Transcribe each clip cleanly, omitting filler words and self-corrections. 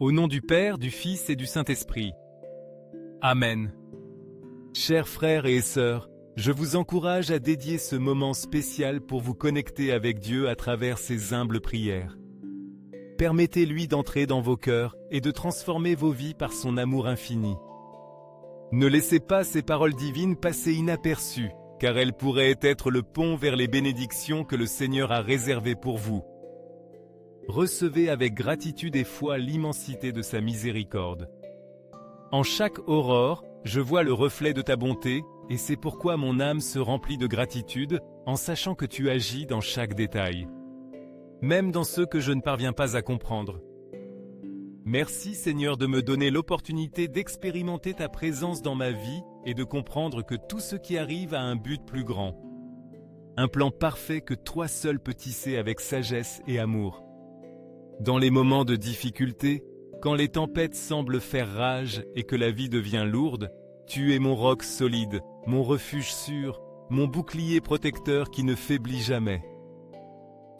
Au nom du Père, du Fils et du Saint-Esprit. Amen. Chers frères et sœurs, je vous encourage à dédier ce moment spécial pour vous connecter avec Dieu à travers ces humbles prières. Permettez-lui d'entrer dans vos cœurs et de transformer vos vies par son amour infini. Ne laissez pas ces paroles divines passer inaperçues, car elles pourraient être le pont vers les bénédictions que le Seigneur a réservées pour vous. Recevez avec gratitude et foi l'immensité de sa miséricorde. En chaque aurore, je vois le reflet de ta bonté, et c'est pourquoi mon âme se remplit de gratitude, en sachant que tu agis dans chaque détail, même dans ceux que je ne parviens pas à comprendre. Merci Seigneur de me donner l'opportunité d'expérimenter ta présence dans ma vie et de comprendre que tout ce qui arrive a un but plus grand. Un plan parfait que toi seul peux tisser avec sagesse et amour. Dans les moments de difficulté, quand les tempêtes semblent faire rage et que la vie devient lourde, tu es mon roc solide, mon refuge sûr, mon bouclier protecteur qui ne faiblit jamais.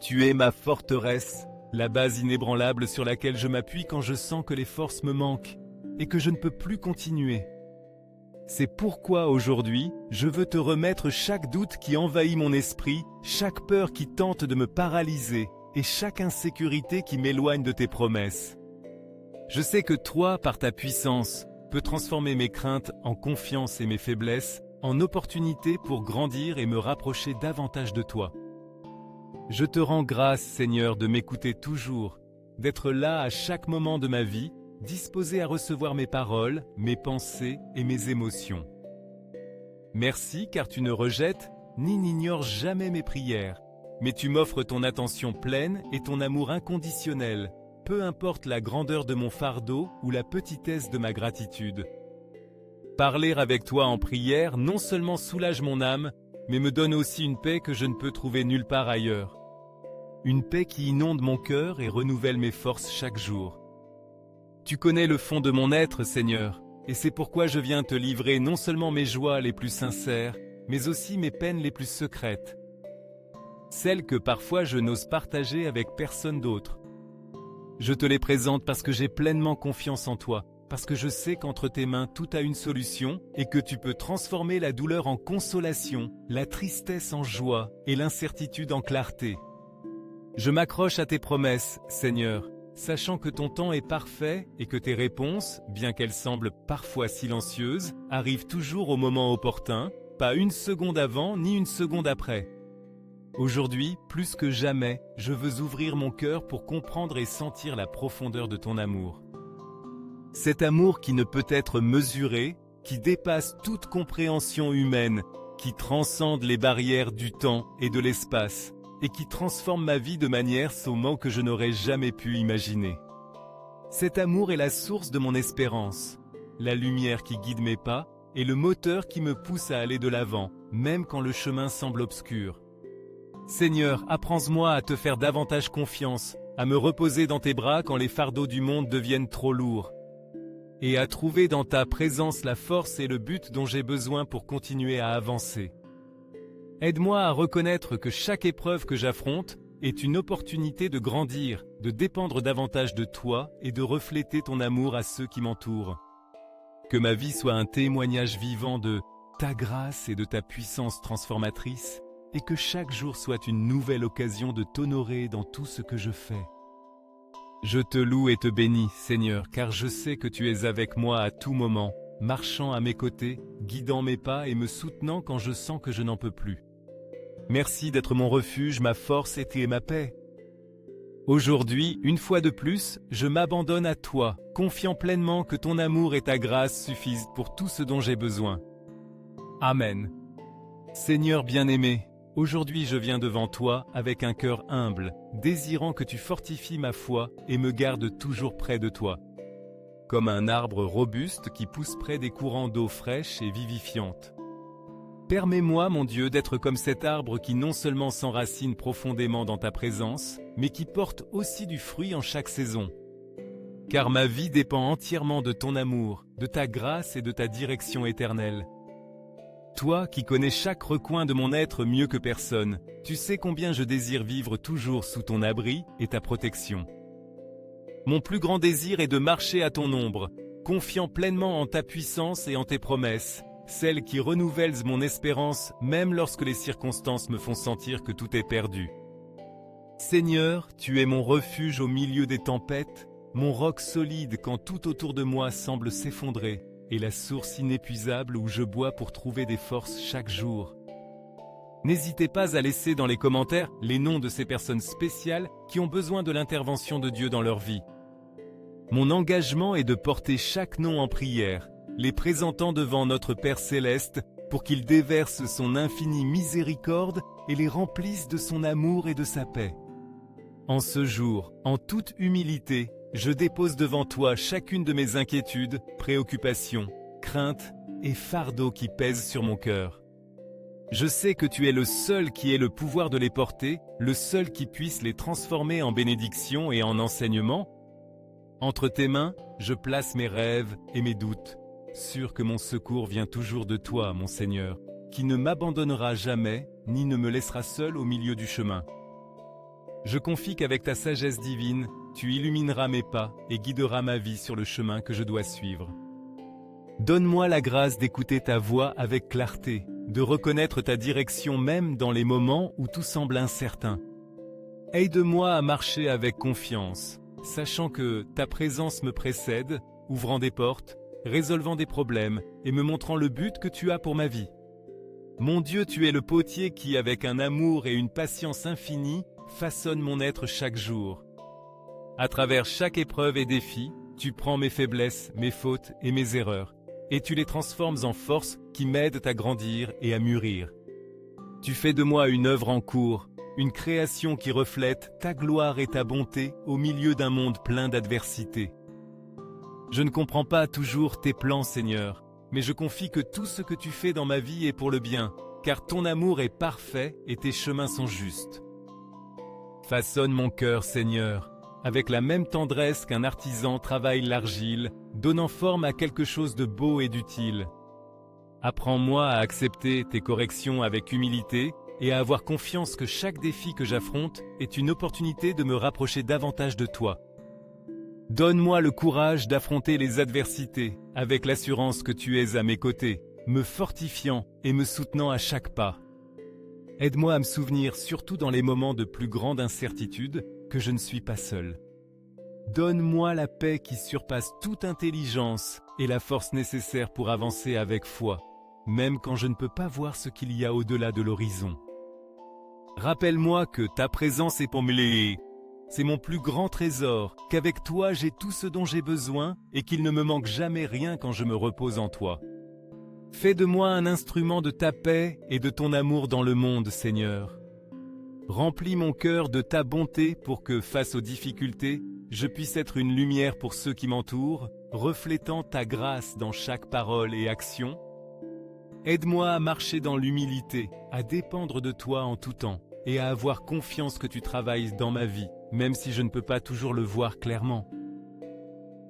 Tu es ma forteresse, la base inébranlable sur laquelle je m'appuie quand je sens que les forces me manquent et que je ne peux plus continuer. C'est pourquoi aujourd'hui, je veux te remettre chaque doute qui envahit mon esprit, chaque peur qui tente de me paralyser et chaque insécurité qui m'éloigne de tes promesses. Je sais que toi, par ta puissance, peux transformer mes craintes en confiance et mes faiblesses en opportunités pour grandir et me rapprocher davantage de toi. Je te rends grâce, Seigneur, de m'écouter toujours, d'être là à chaque moment de ma vie, disposé à recevoir mes paroles, mes pensées et mes émotions. Merci car tu ne rejettes ni n'ignores jamais mes prières, mais tu m'offres ton attention pleine et ton amour inconditionnel, peu importe la grandeur de mon fardeau ou la petitesse de ma gratitude. Parler avec toi en prière non seulement soulage mon âme, mais me donne aussi une paix que je ne peux trouver nulle part ailleurs. Une paix qui inonde mon cœur et renouvelle mes forces chaque jour. Tu connais le fond de mon être, Seigneur, et c'est pourquoi je viens te livrer non seulement mes joies les plus sincères, mais aussi mes peines les plus secrètes. Celles que parfois je n'ose partager avec personne d'autre. Je te les présente parce que j'ai pleinement confiance en toi, parce que je sais qu'entre tes mains tout a une solution et que tu peux transformer la douleur en consolation, la tristesse en joie et l'incertitude en clarté. Je m'accroche à tes promesses, Seigneur, sachant que ton temps est parfait et que tes réponses, bien qu'elles semblent parfois silencieuses, arrivent toujours au moment opportun, pas une seconde avant ni une seconde après. Aujourd'hui, plus que jamais, je veux ouvrir mon cœur pour comprendre et sentir la profondeur de ton amour. Cet amour qui ne peut être mesuré, qui dépasse toute compréhension humaine, qui transcende les barrières du temps et de l'espace, et qui transforme ma vie de manière sommant que je n'aurais jamais pu imaginer. Cet amour est la source de mon espérance, la lumière qui guide mes pas et le moteur qui me pousse à aller de l'avant, même quand le chemin semble obscur. Seigneur, apprends-moi à te faire davantage confiance, à me reposer dans tes bras quand les fardeaux du monde deviennent trop lourds, et à trouver dans ta présence la force et le but dont j'ai besoin pour continuer à avancer. Aide-moi à reconnaître que chaque épreuve que j'affronte est une opportunité de grandir, de dépendre davantage de toi et de refléter ton amour à ceux qui m'entourent. Que ma vie soit un témoignage vivant de ta grâce et de ta puissance transformatrice, et que chaque jour soit une nouvelle occasion de t'honorer dans tout ce que je fais. Je te loue et te bénis, Seigneur, car je sais que tu es avec moi à tout moment, marchant à mes côtés, guidant mes pas et me soutenant quand je sens que je n'en peux plus. Merci d'être mon refuge, ma force et ma paix. Aujourd'hui, une fois de plus, je m'abandonne à toi, confiant pleinement que ton amour et ta grâce suffisent pour tout ce dont j'ai besoin. Amen. Seigneur bien-aimé, aujourd'hui je viens devant toi avec un cœur humble, désirant que tu fortifies ma foi et me gardes toujours près de toi. Comme un arbre robuste qui pousse près des courants d'eau fraîche et vivifiante. Permets-moi, mon Dieu, d'être comme cet arbre qui non seulement s'enracine profondément dans ta présence, mais qui porte aussi du fruit en chaque saison. Car ma vie dépend entièrement de ton amour, de ta grâce et de ta direction éternelle. Toi qui connais chaque recoin de mon être mieux que personne, tu sais combien je désire vivre toujours sous ton abri et ta protection. Mon plus grand désir est de marcher à ton ombre, confiant pleinement en ta puissance et en tes promesses, celles qui renouvellent mon espérance même lorsque les circonstances me font sentir que tout est perdu. Seigneur, tu es mon refuge au milieu des tempêtes, mon roc solide quand tout autour de moi semble s'effondrer, et la source inépuisable où je bois pour trouver des forces chaque jour. N'hésitez pas à laisser dans les commentaires les noms de ces personnes spéciales qui ont besoin de l'intervention de Dieu dans leur vie. Mon engagement est de porter chaque nom en prière, les présentant devant notre Père Céleste pour qu'il déverse son infinie miséricorde et les remplisse de son amour et de sa paix. En ce jour, en toute humilité, je dépose devant toi chacune de mes inquiétudes, préoccupations, craintes et fardeaux qui pèsent sur mon cœur. Je sais que tu es le seul qui ait le pouvoir de les porter, le seul qui puisse les transformer en bénédiction et en enseignement. Entre tes mains, je place mes rêves et mes doutes, sûr que mon secours vient toujours de toi, mon Seigneur, qui ne m'abandonnera jamais, ni ne me laissera seul au milieu du chemin. Je confie qu'avec ta sagesse divine, tu illumineras mes pas et guideras ma vie sur le chemin que je dois suivre. Donne-moi la grâce d'écouter ta voix avec clarté, de reconnaître ta direction même dans les moments où tout semble incertain. Aide-moi à marcher avec confiance, sachant que ta présence me précède, ouvrant des portes, résolvant des problèmes et me montrant le but que tu as pour ma vie. Mon Dieu, tu es le potier qui, avec un amour et une patience infinie, façonne mon être chaque jour. À travers chaque épreuve et défi, tu prends mes faiblesses, mes fautes et mes erreurs, et tu les transformes en forces qui m'aident à grandir et à mûrir. Tu fais de moi une œuvre en cours, une création qui reflète ta gloire et ta bonté au milieu d'un monde plein d'adversité. Je ne comprends pas toujours tes plans, Seigneur, mais je confie que tout ce que tu fais dans ma vie est pour le bien, car ton amour est parfait et tes chemins sont justes. Façonne mon cœur, Seigneur, avec la même tendresse qu'un artisan travaille l'argile, donnant forme à quelque chose de beau et d'utile. Apprends-moi à accepter tes corrections avec humilité et à avoir confiance que chaque défi que j'affronte est une opportunité de me rapprocher davantage de toi. Donne-moi le courage d'affronter les adversités avec l'assurance que tu es à mes côtés, me fortifiant et me soutenant à chaque pas. Aide-moi à me souvenir, surtout dans les moments de plus grande incertitude, que je ne suis pas seul. Donne-moi la paix qui surpasse toute intelligence et la force nécessaire pour avancer avec foi, même quand je ne peux pas voir ce qu'il y a au-delà de l'horizon. Rappelle-moi que ta présence est pour me. C'est mon plus grand trésor, qu'avec toi j'ai tout ce dont j'ai besoin et qu'il ne me manque jamais rien quand je me repose en toi. Fais de moi un instrument de ta paix et de ton amour dans le monde, Seigneur. Remplis mon cœur de ta bonté pour que, face aux difficultés, je puisse être une lumière pour ceux qui m'entourent, reflétant ta grâce dans chaque parole et action. Aide-moi à marcher dans l'humilité, à dépendre de toi en tout temps, et à avoir confiance que tu travailles dans ma vie, même si je ne peux pas toujours le voir clairement.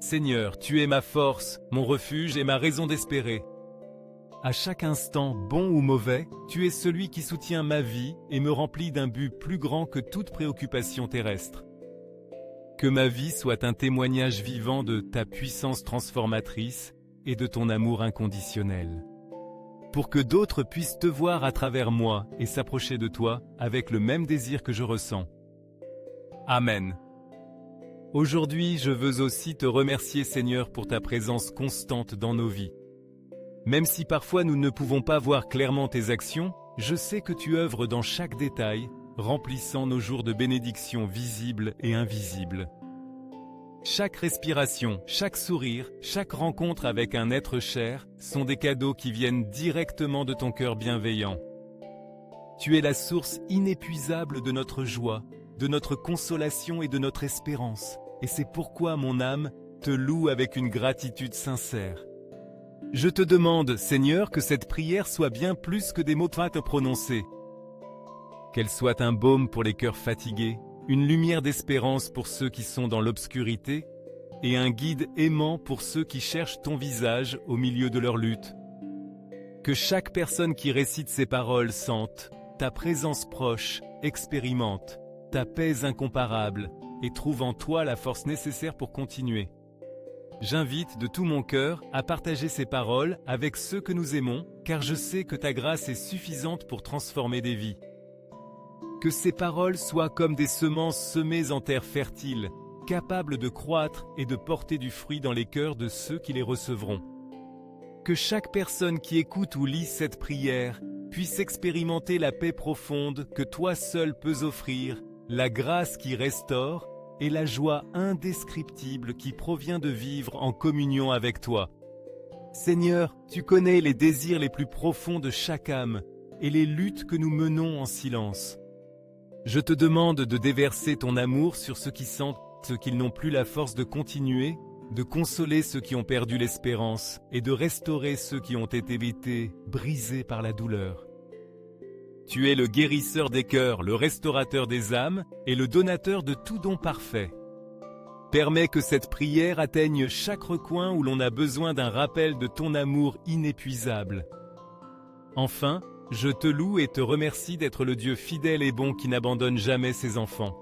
Seigneur, tu es ma force, mon refuge et ma raison d'espérer. À chaque instant, bon ou mauvais, tu es celui qui soutient ma vie et me remplit d'un but plus grand que toute préoccupation terrestre. Que ma vie soit un témoignage vivant de ta puissance transformatrice et de ton amour inconditionnel. Pour que d'autres puissent te voir à travers moi et s'approcher de toi avec le même désir que je ressens. Amen. Aujourd'hui, je veux aussi te remercier, Seigneur, pour ta présence constante dans nos vies. Même si parfois nous ne pouvons pas voir clairement tes actions, je sais que tu œuvres dans chaque détail, remplissant nos jours de bénédictions visibles et invisibles. Chaque respiration, chaque sourire, chaque rencontre avec un être cher sont des cadeaux qui viennent directement de ton cœur bienveillant. Tu es la source inépuisable de notre joie, de notre consolation et de notre espérance, et c'est pourquoi mon âme te loue avec une gratitude sincère. Je te demande, Seigneur, que cette prière soit bien plus que des mots à te prononcer. Qu'elle soit un baume pour les cœurs fatigués, une lumière d'espérance pour ceux qui sont dans l'obscurité, et un guide aimant pour ceux qui cherchent ton visage au milieu de leur lutte. Que chaque personne qui récite ces paroles sente ta présence proche, expérimente ta paix incomparable et trouve en toi la force nécessaire pour continuer. J'invite de tout mon cœur à partager ces paroles avec ceux que nous aimons, car je sais que ta grâce est suffisante pour transformer des vies. Que ces paroles soient comme des semences semées en terre fertile, capables de croître et de porter du fruit dans les cœurs de ceux qui les recevront. Que chaque personne qui écoute ou lit cette prière puisse expérimenter la paix profonde que toi seul peux offrir, la grâce qui restaure et la joie indescriptible qui provient de vivre en communion avec toi. Seigneur, tu connais les désirs les plus profonds de chaque âme et les luttes que nous menons en silence. Je te demande de déverser ton amour sur ceux qui sentent qu'ils n'ont plus la force de continuer, de consoler ceux qui ont perdu l'espérance et de restaurer ceux qui ont été brisés par la douleur. Tu es le guérisseur des cœurs, le restaurateur des âmes et le donateur de tout don parfait. Permets que cette prière atteigne chaque recoin où l'on a besoin d'un rappel de ton amour inépuisable. Enfin, je te loue et te remercie d'être le Dieu fidèle et bon qui n'abandonne jamais ses enfants.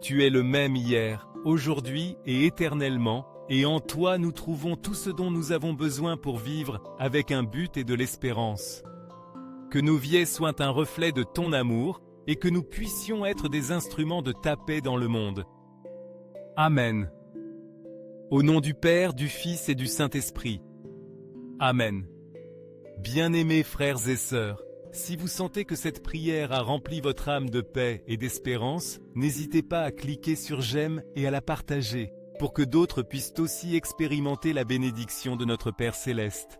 Tu es le même hier, aujourd'hui et éternellement, et en toi nous trouvons tout ce dont nous avons besoin pour vivre avec un but et de l'espérance. Que nos vies soient un reflet de ton amour et que nous puissions être des instruments de ta paix dans le monde. Amen. Au nom du Père, du Fils et du Saint-Esprit. Amen. Bien-aimés frères et sœurs, si vous sentez que cette prière a rempli votre âme de paix et d'espérance, n'hésitez pas à cliquer sur j'aime et à la partager, pour que d'autres puissent aussi expérimenter la bénédiction de notre Père Céleste.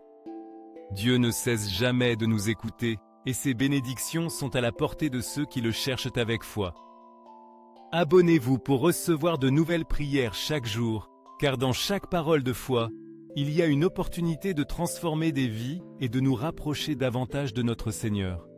Dieu ne cesse jamais de nous écouter, et ses bénédictions sont à la portée de ceux qui le cherchent avec foi. Abonnez-vous pour recevoir de nouvelles prières chaque jour, car dans chaque parole de foi, il y a une opportunité de transformer des vies et de nous rapprocher davantage de notre Seigneur.